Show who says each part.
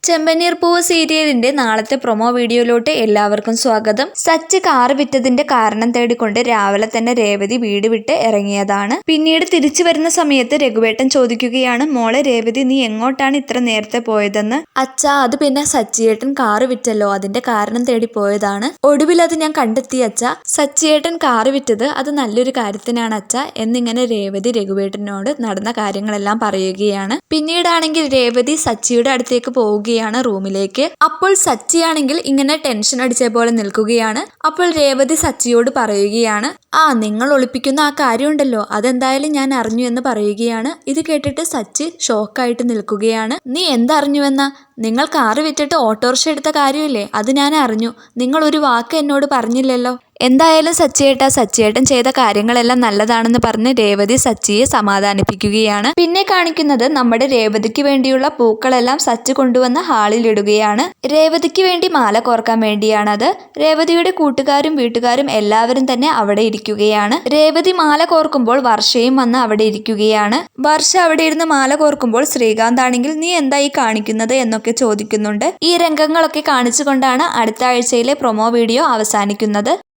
Speaker 1: ചെമ്പനീർ പൂവ് സീരിയലിന്റെ നാളത്തെ പ്രൊമോ വീഡിയോയിലോട്ട് എല്ലാവർക്കും സ്വാഗതം. സച്ചി കാറ് വിറ്റതിന്റെ കാരണം തേടിക്കൊണ്ട് രാവിലെ തന്നെ രേവതി വീട് വിട്ട് ഇറങ്ങിയതാണ്. പിന്നീട് തിരിച്ചു വരുന്ന സമയത്ത് രഘുവേട്ടൻ ചോദിക്കുകയാണ്, മോളെ രേവതി, നീ എങ്ങോട്ടാണ് ഇത്ര നേരത്തെ പോയതെന്ന്. അച്ഛാ, അത് പിന്നെ സച്ചിയേട്ടൻ കാറ് വിറ്റല്ലോ, അതിന്റെ കാരണം തേടി പോയതാണ്. ഒടുവിൽ അത് ഞാൻ കണ്ടെത്തി അച്ഛാ. സച്ചിയേട്ടൻ കാറ് വിറ്റത് അത് നല്ലൊരു കാര്യത്തിനാണ് അച്ഛാ എന്നിങ്ങനെ രേവതി രഘുവേട്ടനോട് നടന്ന കാര്യങ്ങളെല്ലാം പറയുകയാണ്. പിന്നീടാണെങ്കിൽ രേവതി സച്ചിയുടെ അടുത്തേക്ക് പോവുകയാണ് റൂമിലേക്ക്. അപ്പോൾ സച്ചിയാണെങ്കിൽ ഇങ്ങനെ ടെൻഷൻ അടിച്ച പോലെ നിൽക്കുകയാണ്. അപ്പോൾ രേവതി സച്ചിയോട് പറയുകയാണ്, നിങ്ങൾ ഒളിപ്പിക്കുന്ന ആ കാര്യമുണ്ടല്ലോ, അതെന്തായാലും ഞാൻ അറിഞ്ഞു എന്ന് പറയുകയാണ്. ഇത് കേട്ടിട്ട് സച്ചി ഷോക്കായിട്ട് നിൽക്കുകയാണ്. നീ എന്തറിഞ്ഞുവെന്നാ? നിങ്ങൾ കാറ് വിറ്റിട്ട് ഓട്ടോറിക്ഷ എടുത്ത കാര്യമില്ലേ, അത് ഞാൻ അറിഞ്ഞു. നിങ്ങൾ ഒരു വാക്ക് എന്നോട് പറഞ്ഞില്ലല്ലോ. എന്തായാലും സച്ചിയേട്ടൻ ചെയ്ത കാര്യങ്ങളെല്ലാം നല്ലതാണെന്ന് പറഞ്ഞ് രേവതി സച്ചിയെ സമാധാനിപ്പിക്കുകയാണ്. പിന്നെ കാണിക്കുന്നത് നമ്മുടെ രേവതിക്ക് വേണ്ടിയുള്ള പൂക്കളെല്ലാം സച്ചി കൊണ്ടുവന്ന് ഹാളിൽ ഇടുകയാണ്. രേവതിക്ക് വേണ്ടി മാല കോർക്കാൻ വേണ്ടിയാണത്. രേവതിയുടെ കൂട്ടുകാരും വീട്ടുകാരും എല്ലാവരും തന്നെ അവിടെ ഇരിക്കുകയാണ്. രേവതി മാല കോർക്കുമ്പോൾ വർഷയും വന്ന് അവിടെ ഇരിക്കുകയാണ്. വർഷ അവിടെ ഇരുന്ന് മാല കോർക്കുമ്പോൾ ശ്രീകാന്ത് ആണെങ്കിൽ നീ എന്തായി കാണിക്കുന്നത് എന്നൊക്കെ ചോദിക്കുന്നുണ്ട്. ഈ രംഗങ്ങളൊക്കെ കാണിച്ചുകൊണ്ടാണ് അടുത്ത ആഴ്ചയിലെ പ്രൊമോ വീഡിയോ അവസാനിക്കുന്നത്.